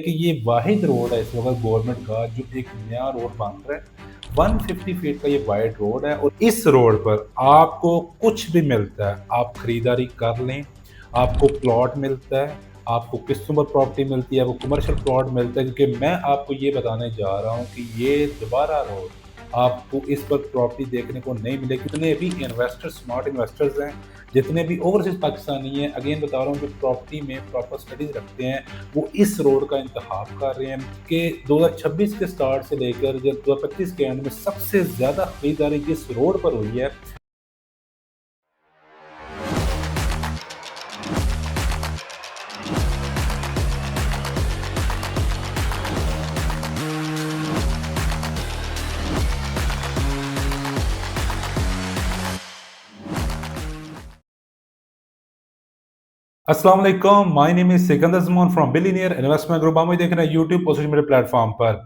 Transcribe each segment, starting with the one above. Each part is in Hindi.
कि ये वाहिद रोड है इस वक्त गवर्नमेंट का जो एक नया रोड बन रहा है। 150 फीट का ये वाइड रोड है और इस रोड पर आपको कुछ भी मिलता है, आप खरीदारी कर लें। आपको प्लॉट मिलता है, आपको किस्तों पर प्रॉपर्टी मिलती है, आपको कमर्शियल प्लॉट मिलता है, क्योंकि मैं आपको ये बताने जा रहा हूँ कि ये दोबारा रोड आपको इस पर प्रॉपर्टी देखने को नहीं मिलेगी। जितने भी इन्वेस्टर्स, स्मार्ट इन्वेस्टर्स हैं, जितने भी ओवरसीज पाकिस्तानी हैं, अगेन बता रहा हूँ, जो प्रॉपर्टी में प्रॉपर स्टडीज रखते हैं, वो इस रोड का इंतखाब कर रहे हैं कि 2026 के स्टार्ट से लेकर जब 2025 के एंड में सबसे ज़्यादा खरीदारी जिस रोड पर हुई है। अस्सलाम वालेकुम, my name is Sikandar Zaman from billionaire investment group. आप मुझे देख रहे हैं यूट्यूब और सोशल मीडिया प्लेटफॉर्म पर।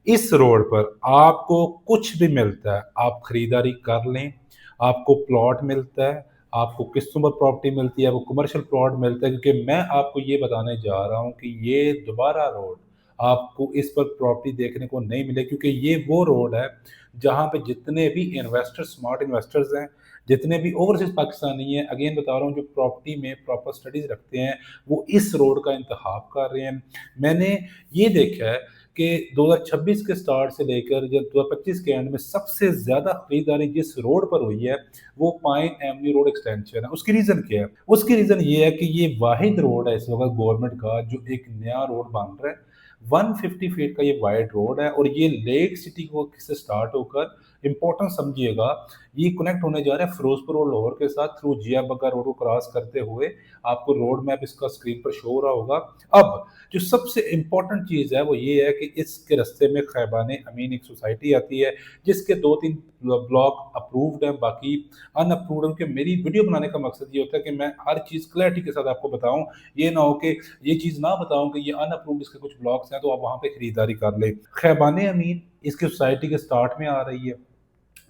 इस रोड पर आपको कुछ भी मिलता है, आप खरीदारी कर लें। आपको प्लॉट मिलता है, आपको किस्तों पर प्रॉपर्टी मिलती है, आपको कमर्शियल प्लॉट मिलता है, क्योंकि मैं आपको ये बताने जा रहा हूँ कि ये दोबारा रोड आपको इस पर प्रॉपर्टी देखने को नहीं मिले, क्योंकि ये वो रोड है जहाँ पे जितने भी इन्वेस्टर्स, स्मार्ट इन्वेस्टर्स हैं, जितने भी ओवरसीज पाकिस्तानी हैं, अगेन बता रहा हूँ, जो प्रॉपर्टी में प्रॉपर स्टडीज रखते हैं, वो इस रोड का इंतखाब कर रहे हैं। मैंने ये देखा है कि 2026 के स्टार्ट से लेकर जब 2025 के एंड में सबसे ज़्यादा खरीदारी जिस रोड पर हुई है, वो पाइन एवेन्यू रोड एक्सटेंशन है। उसकी रीज़न क्या है? उसकी रीज़न ये है कि ये वाहिद रोड है इस वक्त गवर्नमेंट का जो एक नया रोड बन रहा है। 150 फीट का ये वाइड रोड है और ये लेक सिटी को से स्टार्ट होकर, इंपॉर्टेंट समझिएगा, ये कनेक्ट होने जा रहा है फिरोजपुर और लाहौर के साथ थ्रू जिया बग्गा रोड को क्रॉस करते हुए। आपको रोड मैप इसका स्क्रीन पर शो हो रहा होगा। अब जो सबसे इम्पोर्टेंट चीज़ है वो ये है कि इसके रास्ते में खैबान अमीन एक सोसाइटी आती है, जिसके 2-3 ब्लॉक अप्रूव्ड हैं, बाकी अनअप्रूव्ड हैं। कि मेरी वीडियो बनाने का मकसद ये होता है कि मैं हर चीज़ क्लैरिटी के साथ आपको बताऊं। ये ना हो कि ये चीज़ ना बताऊं कि ये अनअप्रूव्ड इसके कुछ ब्लॉक्स हैं तो आप वहां पे खरीदारी कर लें। खैबान अमीन इसकी सोसाइटी के स्टार्ट में आ रही है।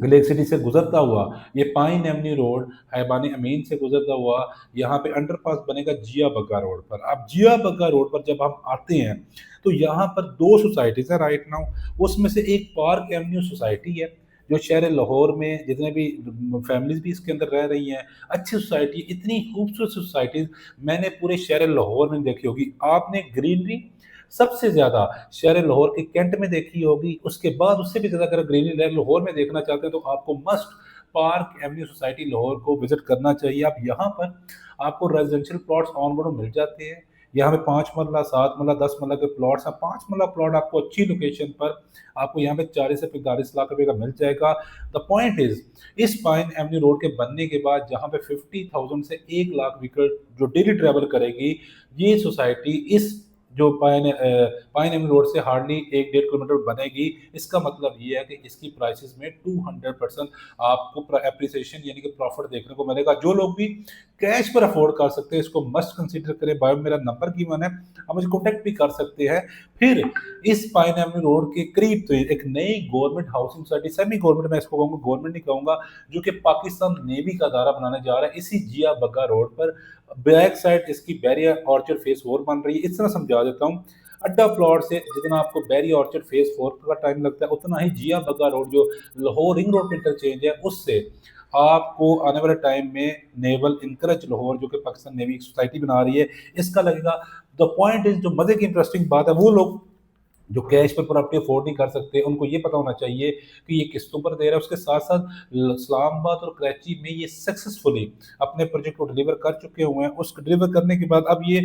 ग्लेक सिटी से गुजरता हुआ ये पाइन एवेन्यू रोड हैबानी अमीन से गुजरता हुआ यहाँ पे अंडरपास बनेगा जिया बग्गा रोड पर। अब जिया बग्गा रोड पर जब हम आते हैं तो यहाँ पर दो सोसाइटीज है राइट नाउ। उसमें से एक पार्क एवेन्यू सोसाइटी है जो शहर लाहौर में जितने भी फैमिलीज भी इसके अंदर रह रही हैं। अच्छी सोसाइटी, इतनी खूबसूरत सोसाइटीज मैंने पूरे शहर लाहौर में देखी होगी। आपने ग्रीनरी सबसे ज़्यादा शहर लाहौर के कैंट में देखी होगी। उसके बाद उससे भी ज़्यादा अगर ग्रीनरी लैंड लाहौर में देखना चाहते हैं तो आपको must park Avenue society Lahore को विजिट करना चाहिए। आप यहाँ पर आपको रेजिडेंशियल प्लॉट्स ऑन बोर्ड मिल जाते हैं। यहाँ पे 5 मरला, 7 मरला, 10 मरला के प्लॉट्स हैं। 5 मरला प्लॉट आपको अच्छी लोकेशन पर आपको यहाँ पे 40 से 45 लाख रुपए का मिल जाएगा। द पॉइंट इज, इस पाइन एवेन्यू रोड के बनने के बाद जहाँ पे 50,000 से 1 लाख व्हीकल जो डेली ट्रेवल करेगी, ये सोसाइटी इस जो पाइन एवेन्यू रोड से हार्डली 1-1.5 किलोमीटर बनेगी। इसका मतलब ये है कि इसकी प्राइसेस में 200% आपको एप्रिसिएशन यानी कि प्रॉफिट देखने को मिलेगा। जो लोग भी कैश पर अफोर्ड कर सकते हैं इसको मस्ट कंसीडर करें। बायो में मेरा नंबर गिवन है, आप मुझे कॉन्टैक्ट भी कर सकते हैं। फिर इस पाइन एवेन्यू रोड के करीब तो एक नई government housing society, semi government मैं इसको कहूँगा, गवर्नमेंट नहीं कहूँगा, जो कि पाकिस्तान नेवी का अदारा बनाने जा रहा है इसी जिया बग्गा रोड पर। बैक साइड इसकी बैरियर ऑर्चर्ड फेस 4 बन रही है। इस तरह समझा देता हूँ, अड्डा प्लॉट से जितना आपको बैरियर ऑर्चर्ड फेस 4 का टाइम लगता है, उतना ही जिया बग्गा रोड जो लाहौर रिंग रोड इंटरचेंज है उससे आपको आने वाले टाइम में नेवल इनकरेज लाहौर, जो कि पाकिस्तान नेवी एक सोसाइटी बना रही है, इसका लगेगा। द पॉइंट इज, जो मजे की इंटरेस्टिंग बात है, वो लोग जो कैश पर प्रॉपर्टी अफोर्ड नहीं कर सकते उनको ये पता होना चाहिए कि ये किस्तों पर दे रहा है। उसके साथ साथ इस्लामाबाद और कराची में ये सक्सेसफुली अपने प्रोजेक्ट को डिलीवर कर चुके हुए हैं। उसको डिलीवर करने के बाद अब ये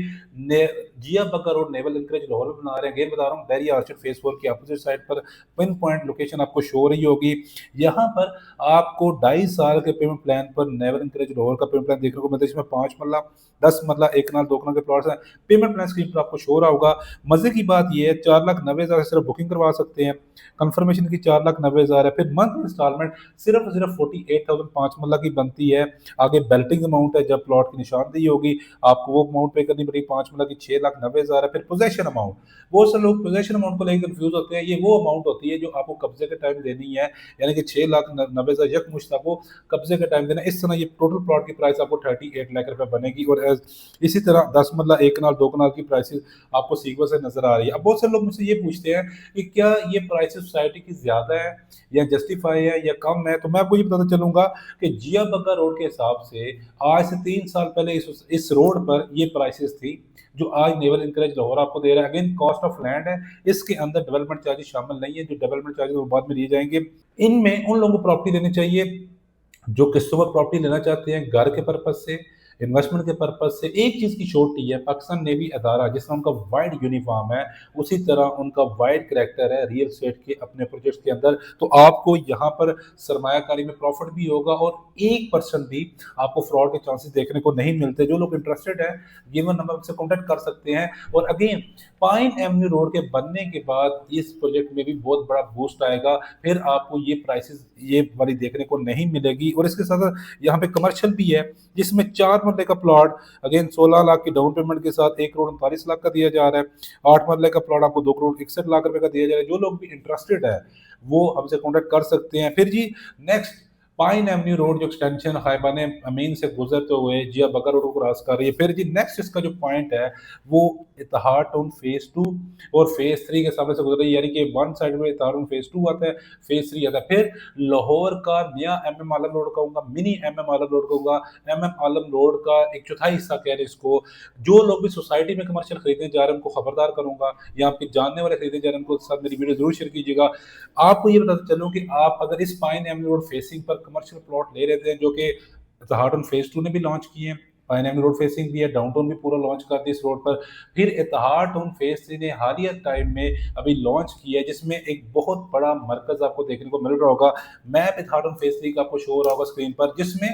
Zia Bagga road naval anchorage Lahore में बना रहे हैं। अगेन बता रहा हूँ, बैरी आर्चर्ड फेस 4 की अपोजिट साइड पर पिन पॉइंट लोकेशन आपको शो हो रही होगी। यहाँ पर आपको 2.5 साल के पेमेंट प्लान पर नेवल इंकरेज लाहौर का पेमेंट प्लान देखने को मिलता है, जिसमें 5 मरला, 10 मरला, 1 कनाल, 2 कनाल के प्लॉट्स हैं। पेमेंट प्लान स्क्रीन पर आपको शो हो रहा होगा। मजे की बात यह है, 4,90,000 90,000 से सिर्फ बुकिंग करवा सकते हैं। कन्फर्मेशन की 4,90,000 है। फिर मंथ इंस्टॉलमेंट सिर्फ और सिर्फ 48,000 5 मरला की बनती है। आगे बेल्टिंग अमाउंट है, जब प्लॉट की निशानदेही होगी आपको वो अमाउंट पे करनी पड़ेगी। 5 मरला की 6,90,000 है। फिर पोजेसन अमाउंट, बहुत से लोग पोजेसन अमाउंट को लेकर कंफ्यूज होते हैं। ये वो अमाउंट होती है जो आपको कब्जे के टाइम देनी है, यानी कि 6,90,000 यकमुश्त आपको कब्जे के टाइम देना। इस तरह ये टोटल प्लॉट की प्राइस आपको 38 लाख रुपए बनेगी। और इसी तरह 10 मरला, 1 कनाल, 2 कनाल की प्राइसेस आपको सीक्वेंस से नजर आ रही है। अब बहुत से लोग मुझसे ये पूछते हैं कि क्या ये प्राइसेस सोसाइटी की ज्यादा है या जस्टिफाई है या कम है। तो मैं आपको ये बताना चलूंगा कि जिया बग्गा रोड के हिसाब से आज से 3 साल पहले इस रोड पर ये प्राइसेस थी जो आज नेवल इंकरेज लाहौर आपको दे रहा है। अगेन कॉस्ट ऑफ लैंड है, इसके अंदर डेवलपमेंट चार्जेस शामिल नहीं है। जो डेवलपमेंट चार्जेस वो बाद में दिए जाएंगे। इनमें उन लोगों को प्रॉपर्टी लेनी चाहिए जो किस्तों पर प्रॉपर्टी लेना चाहते हैं, घर के पर्पज से, इन्वेस्टमेंट के पर्पज से। एक चीज की छोटी है, पाकिस्तान नेवी अदारा जिस तरह उनका वाइड यूनिफॉर्म है उसी तरह उनका वाइड करेक्टर है रियल एस्टेट के अपने प्रोजेक्ट के अंदर। तो आपको यहाँ पर सरमायाकारी में प्रॉफिट भी होगा और 1% भी आपको फ्रॉड के चांसेस देखने को नहीं मिलते। जो लोग इंटरेस्टेड है गिवन नंबर से कॉन्टेक्ट कर सकते हैं। और अगेन पाइन एवेन्यू रोड के बनने के बाद इस प्रोजेक्ट में भी बहुत बड़ा बूस्ट आएगा। फिर आपको ये प्राइसेस ये वाली देखने को नहीं मिलेगी। और इसके साथ यहाँ पे कमर्शियल भी है जिसमें 4 मरले का प्लॉट अगेन 16 लाख की डाउन पेमेंट के साथ 1,39,00,000 का दिया जा रहा है। 8 मरले का प्लॉट आपको 2,61,00,000 रुपए का दिया जा रहा है। जो लोग भी इंटरेस्टेड है वो हमसे कॉन्टेक्ट कर सकते हैं। फिर जी नेक्स्ट पाइन एवेन्यू रोड जो एक्सटेंशन खाइबान अमीन से गुजरते हुए जिया बग्गा रोड को क्रॉस कर रही है। फिर जी नेक्स्ट इसका जो पॉइंट है वो इत्तेहाद टाउन फेज 2 और फेज 3 के सामने से गुजर रही है। यानी कि वन साइड में इत्तेहाद टाउन फेज 2 आता है, फेज 3 आता है। फिर लाहौर का नया एमएम आलम रोड कहूंगा, मिनी एमएम आलम रोड कहूंगा, एमएम आलम रोड का एक चौथाई हिस्सा कह रहे हैं इसको। जो लोग भी सोसाइटी में कमर्शियल खरीदने जा रहे हैं उनको खबरदार करूंगा, या आपके जानने वाले खरीदने जा रहे हैं उनको साथ मेरी वीडियो जरूर शेयर कीजिएगा। आपको ये बताते चलूं कि आप अगर इस पाइन एवेन्यू रोड फेसिंग पर कमर्शियल प्लॉट ले रहे थे जो कि इत्तेहाद फेज 2 ने भी लॉन्च किए हैं, पाइन एवेन्यू रोड फेसिंग भी है, डाउनटाउन भी पूरा लॉन्च कर दिया इस रोड पर। फिर इत्तेहाद फेज 3 ने हालिया टाइम में अभी लॉन्च किया है जिसमें एक बहुत बड़ा मरकज आपको देखने को मिल रहा होगा। मैप इत्तेहाद फेज 3 का आपको शो हो रहा होगा स्क्रीन पर, जिसमें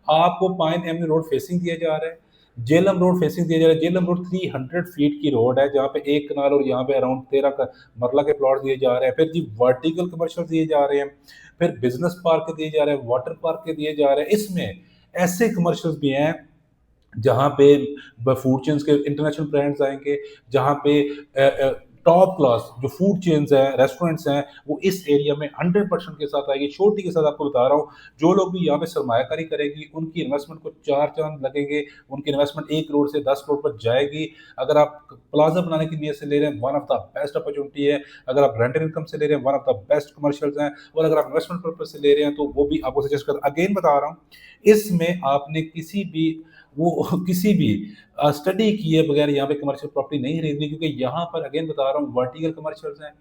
आपको पाइन एवेन्यू रोड फेसिंग दिया जा रहा है, जेलम रोड फेसिंग दिया जा रहा है। जेलम रोड 300 फीट की रोड है जहाँ पे 1 कनाल और यहाँ पे अराउंड 13 का मरला के प्लॉट दिए जा रहे हैं। फिर जी वर्टिकल कमर्शियल दिए जा रहे हैं, फिर बिजनेस पार्क दिए जा रहे हैं, वाटर पार्क के दिए जा रहे हैं। इसमें ऐसे कमर्शियल्स भी हैं जहाँ पे फूड चेन्स के इंटरनेशनल ब्रांड्स आएंगे, जहाँ पे टॉप क्लास जो फूड चेन्स हैं, रेस्टोरेंट्स हैं, वो इस एरिया में 100% के साथ आएगी। छोटी के साथ आपको बता रहा हूँ, जो लोग भी यहाँ पे सरमायाकारी करेगी उनकी इन्वेस्टमेंट को 4 चांद लगेंगे। उनकी इन्वेस्टमेंट 1 करोड़ से 10 करोड़ पर जाएगी। अगर आप प्लाजा बनाने की नीयत से ले रहे हैं, one of the best opportunity है। अगर आप रेंटल इनकम से ले रहे हैं, one of the best commercials हैं। और अगर आप इन्वेस्टमेंट पर्पज से ले रहे हैं तो वो भी आपको सजेस्ट कर, अगेन बता रहा हूँ, इसमें आपने किसी भी स्टडी किए बगैर यहाँ पे कमर्शियल प्रॉपर्टी नहीं खरीदनी, क्योंकि यहाँ पर अगेन बता रहा हूँ वर्टिकल कमर्शियल्स हैं,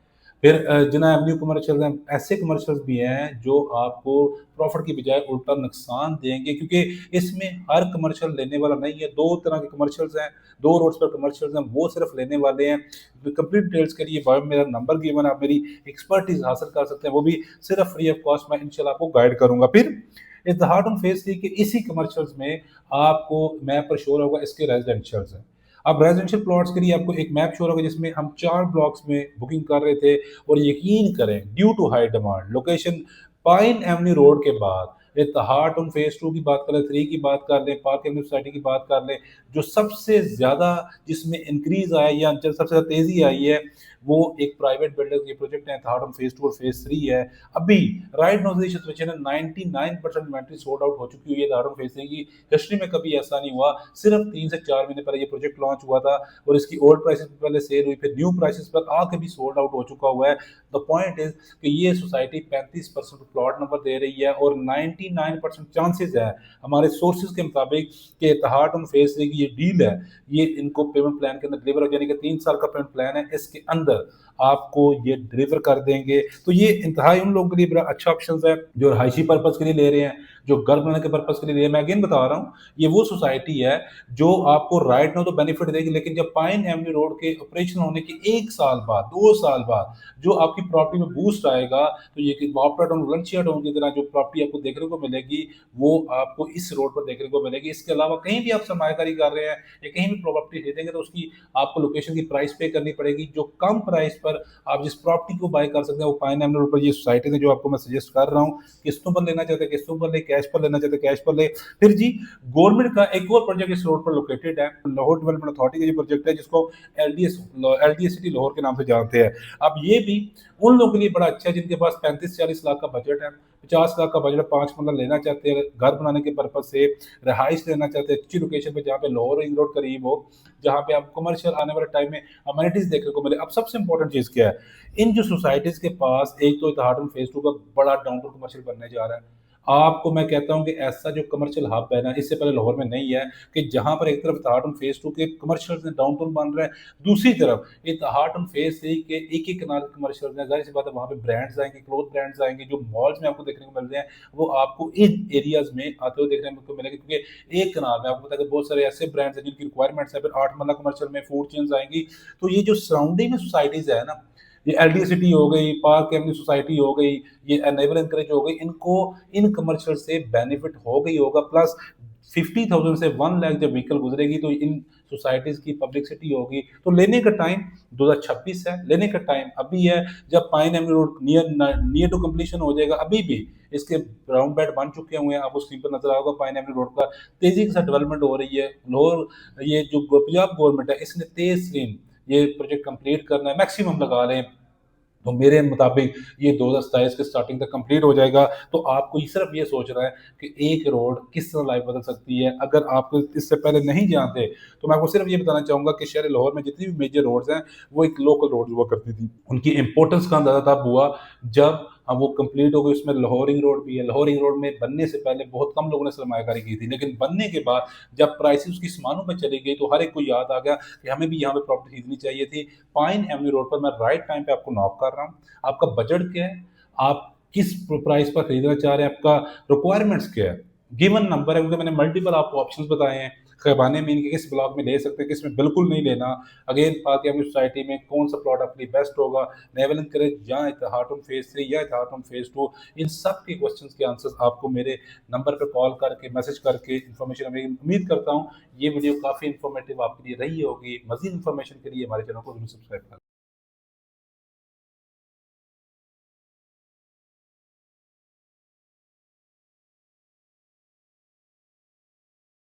फिर जिना एवेन्यू कमर्शियल्स हैं। ऐसे कमर्शियल्स भी हैं जो आपको प्रॉफिट की बजाय उल्टा नुकसान देंगे, क्योंकि इसमें हर कमर्शियल लेने वाला नहीं है। 2 तरह के कमर्शियल्स हैं, 2 रोड्स पर कमर्शियल्स हैं, वो सिर्फ लेने वाले हैं। कंप्लीट डिटेल्स के लिए बायो में मेरा नंबर गिवन है, आप मेरी एक्सपर्टीज हासिल कर सकते हैं, वो भी सिर्फ फ्री ऑफ कॉस्ट। मैं इंशाल्लाह आपको गाइड करूंगा। फिर इत्तेहाद फेज 3 के इसी कमर्शियल्स में आपको मैप पर शो होगा इसके रेजिडेंशियल्स हैं। अब रेजिडेंशियल प्लॉट्स के लिए आपको एक मैप शो होगा जिसमें हम 4 ब्लॉक्स में बुकिंग कर रहे थे। और यकीन करें due to high demand location pine avenue road के बाद इत्तेहाद फेज 2 की बात कर लें, 3 की बात कर लें, पार्क एवेन्यू सोसाइटी की बात कर लें, जो सबसे ज्यादा जिसमें इंक्रीज आया या सबसे ज्यादा तेजी आई है वो एक प्राइवेट बिल्डर के प्रोजेक्ट है इत्तेहाद फेज 2 और फेज 3 है। अभी राइट नाउ सिचुएशन है 99% इन्वेंटरी सोल्ड आउट हो चुकी हुई है इत्तेहाद फेज 3 की। हिस्ट्री में कभी ऐसा नहीं हुआ, सिर्फ 3 से 4 महीने पहले ये प्रोजेक्ट लॉन्च हुआ था और इसकी ओल्ड प्राइसेस पे पहले सेल हुई, फिर न्यू प्राइसेस पर आके भी सोल्ड आउट हो चुका हुआ है। द पॉइंट इज कि ये सोसाइटी 35% प्लॉट नंबर दे रही है और 99% चांसेस है हमारे सोर्सेज के मुताबिक कि इत्तेहाद फेज 3 की ये डील है ये इनको पेमेंट प्लान के अंदर डिलीवर हो, यानी कि 3 साल का पेमेंट प्लान है, इसके अंदर आपको ये डिलीवर कर देंगे। तो ये इंतहाई उन लोगों के लिए बड़ा अच्छा ऑप्शन है जो रहायशी पर्पज के लिए ले रहे हैं, जो घर बनाने के पर्पज़ के लिए मैं अगेन बता रहा हूँ, ये वो सोसाइटी है जो आपको राइट नाउ तो बेनिफिट देगी, लेकिन जब पाइन एवेन्यू रोड के ऑपरेशन होने के 1 साल बाद, 2 साल बाद जो आपकी प्रॉपर्टी में बूस्ट आएगा, तो ये कि वापरा टाउन, वुलंदशहर टाउन की तरह जो प्रॉपर्टी आपको देखने को मिलेगी, वो आपको इस रोड पर देखने को मिलेगी। इसके अलावा कहीं भी आप सरमायाकारी कर रहे हैं या कहीं भी प्रॉपर्टी खरीदेंगे, तो उसकी आपको लोकेशन की प्राइस पे करनी पड़ेगी, जो कम प्राइस पर आप जिस प्रॉपर्टी को बाय कर सकते हैं, वो पाइन एवेन्यू रोड पर ये सोसाइटीज़ हैं जो आपको मैं सजेस्ट कर रहा हूँ। किस्तों पर लेना चाहते हैं किस्तों पर लें, कैश पर लेना चाहते हैं कैश पर लें। फिर जी, गवर्नमेंट का एक और प्रोजेक्ट इस रोड पर लोकेटेड है, लाहौर डेवलपमेंट अथॉरिटी का ये प्रोजेक्ट है, जिसको एलडीएस सिटी लाहौर के नाम से जानते हैं। अब ये भी उन लोगों के लिए बड़ा अच्छा है जिनके पास 35-40 लाख का बजट है, 50 लाख का बजट, 5 मरला लेना चाहते हैं घर बनाने के पर्पज से, रहाइश लेना चाहते हैं अच्छी लोकेशन पे जहाँ पे लाहौर रिंग रोड करीब हो, जहाँ पे आप कमर्शियल आने वाले टाइम में अमेनिटीज देखने को मिले। अब सबसे इंपॉर्टेंट चीज क्या है, इन जो सोसाइटीज के पास एक तो इतहाटन फेज 2 का बड़ा डाउनटाउन कमर्शियल बनने जा रहा है। आपको मैं कहता हूँ कि ऐसा जो कमर्शियल हब है ना, इससे पहले लाहौर में नहीं है, कि जहाँ पर एक तरफ इतहाटन फेज 2 के कमर्शियल डाउनटाउन बन रहे हैं, दूसरी तरफ इतहाटन फेज 3 के एक-एक कनाल कमर्शियल है। ज़ाहिर सी बात है वहाँ पे ब्रांड्स आएँगे, क्लॉथ ब्रांड्स आएँगे, जो मॉल्स में आपको देखने को मिल रहे हैं, वो आपको इन एरियाज़ में आते हुए देखने को मिलेंगे, क्योंकि एक कनाल में आपको पता है कि बहुत सारे ऐसे ब्रांड्स हैं जिनकी रिक्वायरमेंट्स है, फिर 8 मरला कमर्शियल में फूड चेन्स आएँगी। तो ये जो सराउंडिंग में सोसाइटीज़ है ना, ये एलडी सिटी हो गई, पार्क एवेन्यू सोसाइटी हो गई, ये नेवल एनकरेज हो गई, इनको इन कमर्शियल से बेनिफिट हो गई होगा, प्लस 50,000 से 1 लाख जब व्हीकल गुजरेगी तो इन सोसाइटीज की पब्लिसिटी होगी। तो लेने का टाइम 2026 है, लेने का टाइम अभी है। जब pine avenue road near to completion हो जाएगा, अभी भी इसके ग्राउंड बेड बन चुके हुए हैं, आपको स्क्रीन पर नजर आएगा पाइन एवेन्यू रोड का तेजी के साथ डेवलपमेंट हो रही है। लाहौर, ये जो पंजाब गवर्नमेंट है, इसने तेज तरीन ये प्रोजेक्ट कंप्लीट करना है, मैक्सिमम लगा लें तो मेरे मुताबिक ये 2027 के स्टार्टिंग तक कंप्लीट हो जाएगा। तो आपको ये सिर्फ ये सोचना है कि एक रोड किस तरह लाइफ बदल सकती है। अगर आप इससे पहले नहीं जानते, तो मैं आपको सिर्फ ये बताना चाहूँगा कि शहर लाहौर में जितनी भी मेजर रोड्स हैं, वो एक लोकल रोड्स हुआ करती थी। उनकी इम्पोर्टेंस का अंदाज़ा तब हुआ जब वो कंप्लीट हो गई, उसमें लाहौर रिंग रोड भी है। लाहौर रिंग रोड में बनने से पहले बहुत कम लोगों ने सरमायाकारी की थी, लेकिन बनने के बाद जब प्राइसेज़ उसकी आसमानों पे चली गई, तो हर एक को याद आ गया कि हमें भी यहाँ पे प्रॉपर्टी खरीदनी चाहिए थी। पाइन एवेन्यू रोड पर मैं राइट टाइम पे आपको नॉक कर रहा हूँ। आपका बजट क्या है? आप किस प्राइस पर खरीदना चाह रहे हैं? आपका रिक्वायरमेंट्स क्या है? गिवन नंबर है, क्योंकि मैंने मल्टीपल आपको ऑप्शंस बताए हैं। खैबाने में इनके किस ब्लॉक में ले सकते हैं, किस में बिल्कुल नहीं लेना। अगेन पार्क एवेन्यू सोसाइटी में कौन-सा प्लॉट आपके लिए बेस्ट होगा? नेवल एनकरेज या इतहाटन फेज़ 3 या इतहाटन फेज़ 2, इन सब के क्वेश्चंस के आंसर्स आपको मेरे नंबर पे कॉल करके, मैसेज करके इन्फॉर्मेशन मिलेगी। उम्मीद करता हूँ ये वीडियो काफ़ी इन्फॉर्मेटिव आपके लिए रही होगी। मज़ीद इन्फॉर्मेशन के लिए हमारे चैनल को ज़रूर सब्सक्राइब करें।